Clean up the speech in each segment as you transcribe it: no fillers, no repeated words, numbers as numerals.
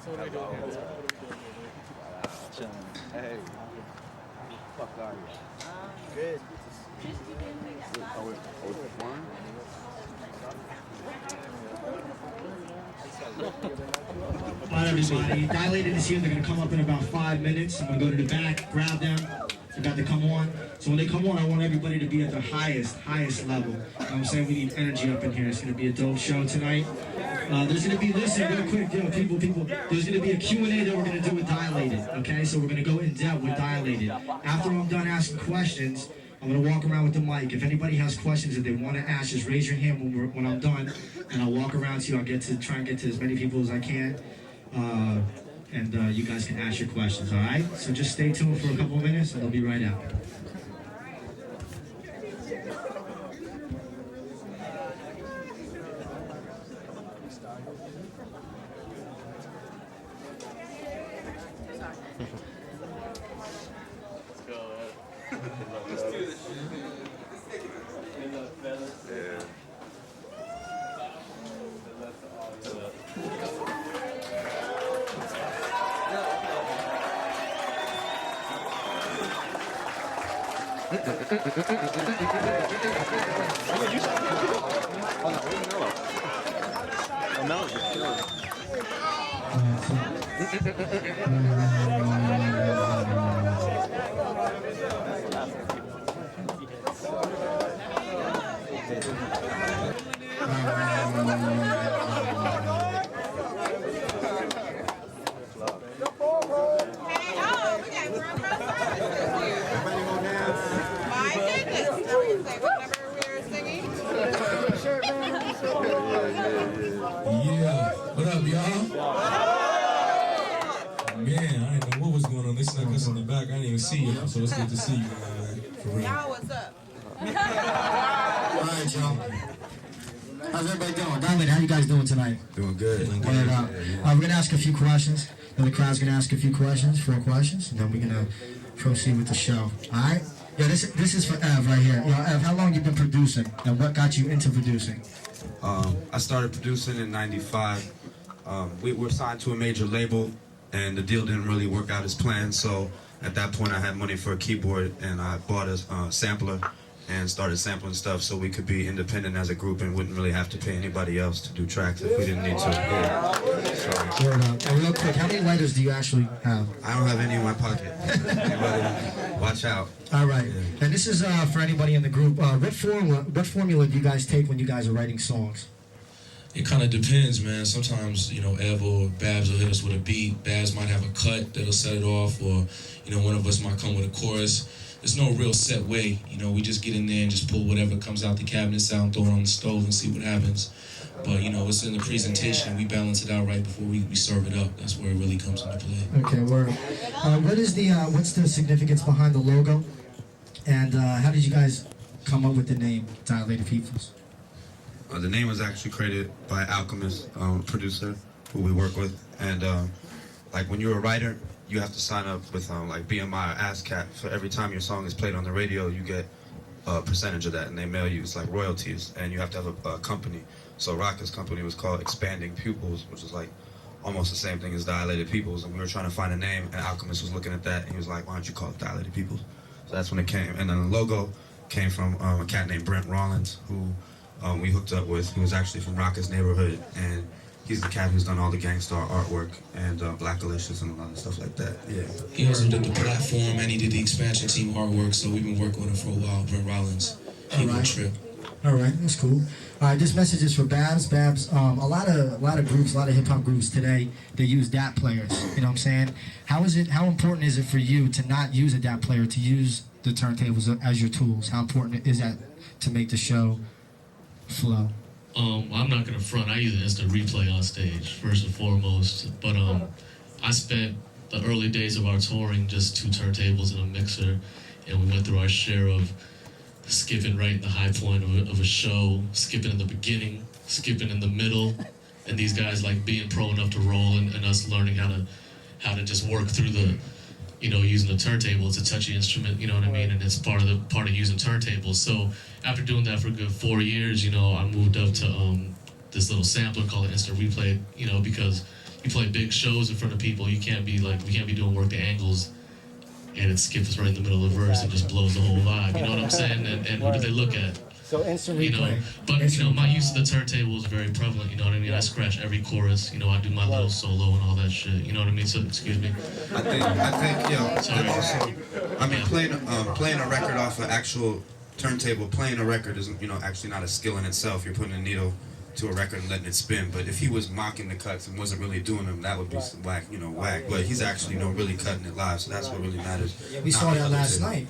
Hey, fuck are you? Good. All right, everybody. Dilated is here. They're going to come up in about 5 minutes. I'm going to go to the back, grab them. They're about to come on. So when they come on, I want everybody to be at their highest level. You know what I'm saying? We need energy up in here. It's going to be a dope show tonight. There's going to be, listen, real quick, people. There's going to be a Q&A that we're going to do with Dilated, okay? So we're going to go in depth with Dilated. After I'm done asking questions, I'm going to walk around with the mic. If anybody has questions that they want to ask, just raise your hand when I'm done, and I'll walk around to you. I'll try and get to as many people as I can, and you guys can ask your questions, all right? So just stay tuned for a couple of minutes, and I'll be right out. See you, so it's good to see you, man. For real. Y'all, what's up? All right, y'all. How's everybody doing? Dilated, how you guys doing tonight? Doing good. We're going to ask a few questions. Then the crowd's going to ask a few questions, 4 questions, and then we're going to proceed with the show. All right? Yeah, this is for Ev right here. Yo, Ev, how long you been producing, and what got you into producing? I started producing in '95. We were signed to a major label, and the deal didn't really work out as planned, so at that point I had money for a keyboard, and I bought a sampler and started sampling stuff so we could be independent as a group and wouldn't really have to pay anybody else to do tracks if we didn't need to. Yeah. So, and real quick, how many lighters do you actually have? I don't have any in my pocket. Anybody, watch out. All right. Yeah. And this is for anybody in the group. What formula do you guys take when you guys are writing songs? It kind of depends, man. Sometimes, you know, Ev or Babs will hit us with a beat. Babs might have a cut that'll set it off, or, you know, one of us might come with a chorus. There's no real set way. You know, we just get in there and just pull whatever comes out the cabinet sound, throw it on the stove and see what happens. But, you know, it's in the presentation. We balance it out right before we serve it up. That's where it really comes into play. Okay, word. What's the significance behind the logo? And how did you guys come up with the name Dilated Peoples? The name was actually created by Alchemist, producer who we work with, and like when you're a writer, you have to sign up with like BMI or ASCAP. So every time your song is played on the radio, you get a percentage of that, and they mail you. It's like royalties, and you have to have a company. So Rakaa's company was called Expanding Pupils, which is like almost the same thing as Dilated Peoples. And we were trying to find a name, and Alchemist was looking at that, and he was like, "Why don't you call it Dilated Peoples?" So that's when it came, and then the logo came from a cat named Brent Rollins, who we hooked up with, who was actually from Rakaa's neighborhood, and he's the cat who's done all the Gangstar artwork and Black Alicious and a lot of stuff like that. Yeah. He also did the platform and he did the expansion team artwork, so we've been working with him for a while. Brent Rollins, Trip. All right, that's cool. All right, this message is for Babs. Babs, a lot of groups, a lot of hip hop groups today, they use DAT players. You know what I'm saying? How important is it for you to not use a DAT player, to use the turntables as your tools? How important is that to make the show flow? I'm not gonna front. I use it instant replay on stage first and foremost. But I spent the early days of our touring just 2 turntables and a mixer, and we went through our share of skipping right in the high point of a show, skipping in the beginning, skipping in the middle, and these guys like being pro enough to roll, and us learning how to just work through the, you know, using the turntable. It's a touchy instrument, you know what I mean, and it's part of using turntables. So after doing that for a good 4 years, you know, I moved up to this little sampler called Instant Replay, you know, because you play big shows in front of people. You can't be like, we can't be doing work the angles and it skips right in the middle of the verse and just blows the whole vibe. You know what I'm saying? And who do they look at? So instant You know, replay. but Instant my replay. use of the turntable is very prevalent. You know what I mean? I scratch every chorus. You know, I do my little solo and all that shit. You know what I mean? So excuse me. I think, you know, Sorry. also, I mean, playing a record off an actual turntable, playing a record isn't, you know, actually not a skill in itself. You're putting a needle to a record and letting it spin. But if he was mocking the cuts and wasn't really doing them, that would be some whack, you know, whack. But he's actually, you know, really cutting it live, so that's what really matters. We saw that last night.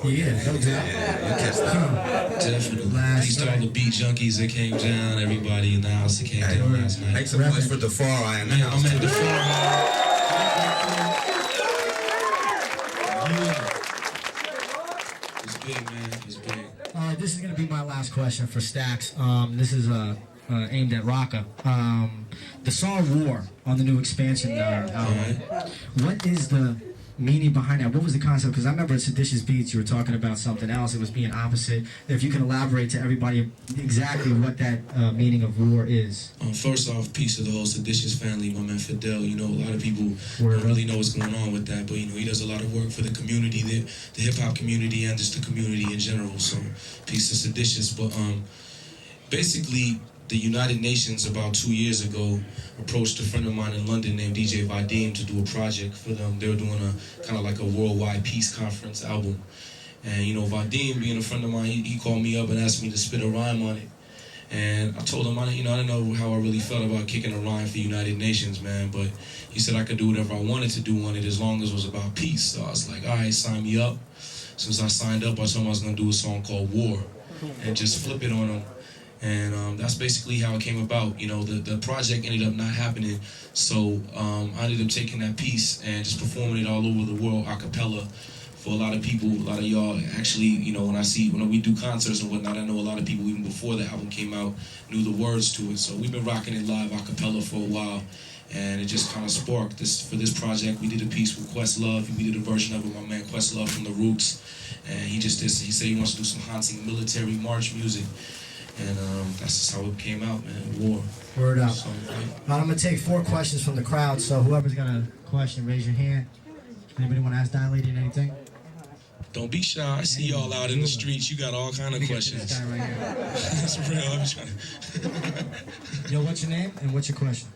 Yeah, no doubt. Yeah, you catch that. Definitely. Last He started the beat junkies that came down, everybody in the house that came down last night. Make some noise for DeFar in the Man, house. I'm at the floor. It's big, man. It's big. All right, this is going to be my last question for Stax. This is aimed at Rakaa. The song War on the new expansion album. What is the meaning behind that? What was the concept? Because I remember at Seditious Beats you were talking about something else. It was being opposite. If you can elaborate to everybody exactly what that meaning of war is. First off, peace to the whole Seditious family, my man Fidel. You know, a lot of people don't really know what's going on with that, but you know, he does a lot of work for the community, the hip hop community, and just the community in general. So, peace to Seditious. But basically, the United Nations about 2 years ago approached a friend of mine in London named DJ Babu to do a project for them. They were doing a kind of like a worldwide peace conference album. And you know, Vadim, being a friend of mine, he called me up and asked me to spit a rhyme on it. And I told him, I didn't know how I really felt about kicking a rhyme for the United Nations, man. But he said I could do whatever I wanted to do on it as long as it was about peace. So I was like, all right, sign me up. As soon as I signed up, I told him I was going to do a song called War and just flip it on him. And that's basically how it came about. You know, the project ended up not happening, so I ended up taking that piece and just performing it all over the world a cappella for a lot of people, a lot of y'all. Actually, you know, when we do concerts and whatnot, I know a lot of people, even before the album came out, knew the words to it. So we've been rocking it live a cappella for a while, and it just kind of sparked this. For this project, we did a piece with Questlove. We did a version of it, my man Questlove from The Roots, and he said he wants to do some haunting military march music. And that's just how it came out, man. War. Word up. So, I'm going to take 4 questions from the crowd, so whoever's got a question, raise your hand. Anybody want to ask Dilated anything? don't be shy. I see y'all out in the streets. You got all kind of questions. This guy right here. That's real. I'm trying to... Yo, what's your name and what's your question?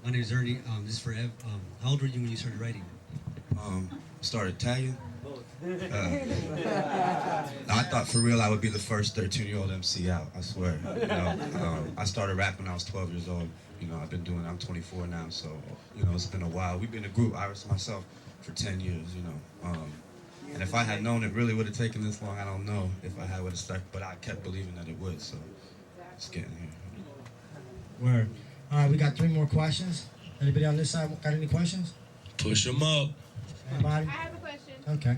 My name is Ernie. This is for Ev. How old were you when you started writing? Started Italian. I thought for real I would be the first 13-year-old MC out. I swear. You know, I started rapping when I was 12 years old. You know, I'm 24 now, so you know it's been a while. We've been a group, Iris and myself, for 10 years. You know, and if I had known it really would have taken this long, I don't know if I would have stuck. But I kept believing that it would. So it's getting here. Word. All right, we got 3 more questions. Anybody on this side got any questions? Push them up. Anybody? I have a question. Okay.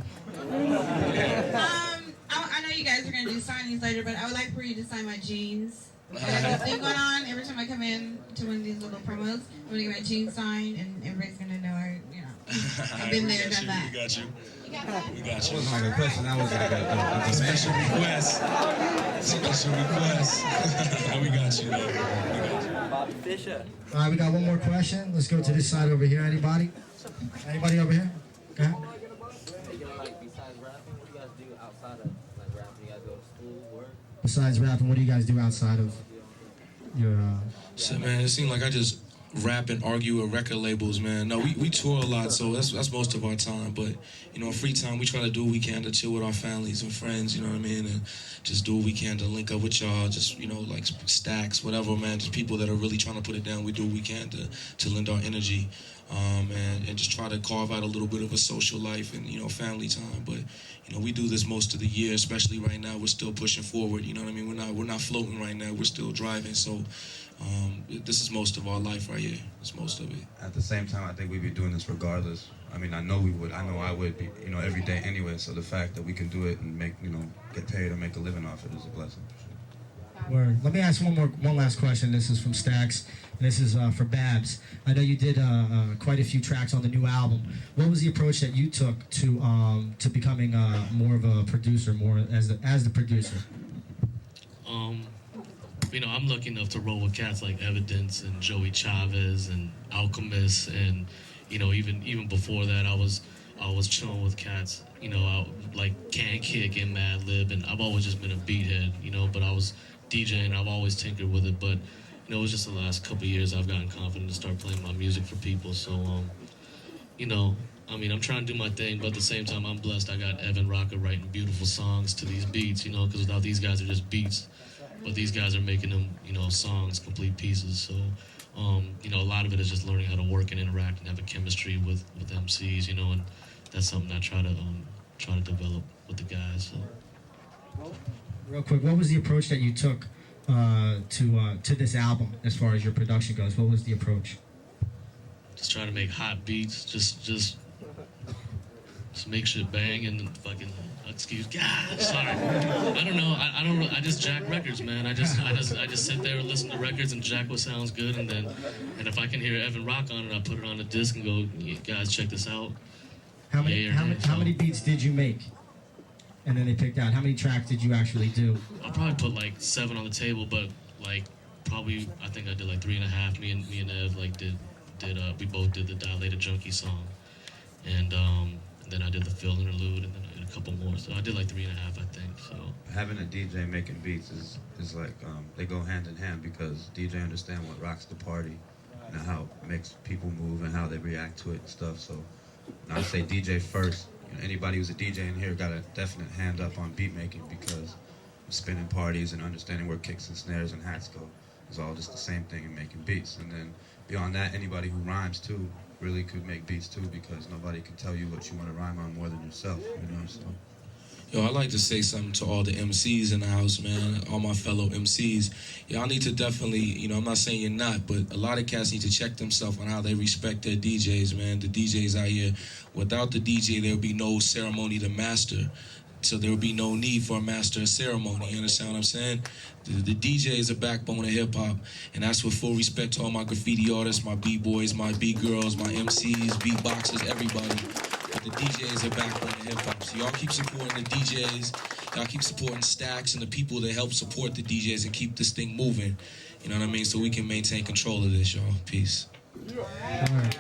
I know you guys are gonna do signings later, but I would like for you to sign my jeans. I got this thing going on. Every time I come in to one of these little promos, I'm gonna get my jeans signed, and everybody's gonna know I've been there, done that. We got you. You got that? We got you. That wasn't like a question. That was like a Special request. Special request. We got you, man. We got you. Bobby Fischer. All right, we got 1 more question. Let's go to this side over here. Anybody? Anybody over here? Go ahead. Like besides rapping, what do you guys do outside of like rapping? You guys go to school, work? Besides rapping, what do you guys do outside of your? So man, it seemed like I just rap and argue with record labels, man. No, we tour a lot, so that's most of our time. But you know, in free time, we try to do what we can to chill with our families and friends. You know what I mean? And just do what we can to link up with y'all. Just like stacks, whatever, man. Just people that are really trying to put it down. We do what we can to lend our energy. And just try to carve out a little bit of a social life and family time. But we do this most of the year, especially right now. We're still pushing forward. You know what I mean? We're not floating right now. We're still driving. So this is most of our life right here. It's most of it. At the same time, I think we'd be doing this regardless. I mean, I know we would. I know I would be. Every day anyway. So the fact that we can do it and make get paid or make a living off it is a blessing. Word. Let me ask one last question. This is from Stacks, and this is for Babs. I know you did quite a few tracks on the new album. What was the approach that you took to becoming more of a producer, more as the producer? I'm lucky enough to roll with cats like Evidence and Joey Chavez and Alchemist, and even before that, I was chilling with cats, like Can Kick and Mad Lib, and I've always just been a beathead, but I was DJing, I've always tinkered with it, but it was just the last couple of years I've gotten confident to start playing my music for people. So, I'm trying to do my thing, but at the same time, I'm blessed. I got Evan Rakaa writing beautiful songs to these beats, because without these guys, they're just beats. But these guys are making them, songs, complete pieces. So, a lot of it is just learning how to work and interact and have a chemistry with MCs, and that's something I try to develop with the guys. So. Real quick, what was the approach that you took to this album as far as your production goes? What was the approach? Just trying to make hot beats, just make shit bang and fucking sorry. I don't know. I just jack records, man. I just sit there and listen to records and jack what sounds good, and if I can hear Evan Rock on it, I put it on a disc and go, guys, check this out. How many beats did you make? And then they picked out. How many tracks did you actually do? I probably put like 7 on the table, but like probably I think I did like 3.5. Me and Ev like did we both did the Dilated Junkie song, and then I did the Phil interlude, and then I did a couple more. So I did like 3.5, I think. So having a DJ making beats is like they go hand in hand, because DJ understand what rocks the party, and how it makes people move and how they react to it and stuff. So I say DJ first. Anybody who's a DJ in here got a definite hand up on beat making, because spinning parties and understanding where kicks and snares and hats go is all just the same thing in making beats. And then beyond that, anybody who rhymes too really could make beats too, because nobody can tell you what you want to rhyme on more than yourself, So. Yo, I'd like to say something to all the MCs in the house, man, all my fellow MCs. Y'all need to definitely, I'm not saying you're not, but a lot of cats need to check themselves on how they respect their DJs, man. The DJs out here, without the DJ, there would be no ceremony to master. So there would be no need for a master of ceremony. You understand what I'm saying? The DJ is a backbone of hip-hop, and that's with full respect to all my graffiti artists, my B-boys, my B-girls, my MCs, beatboxers, everybody. But the DJ is a backbone of hip-hop. So y'all keep supporting the DJs. Y'all keep supporting Stacks and the people that help support the DJs and keep this thing moving. You know what I mean? So we can maintain control of this, y'all. Peace. All right.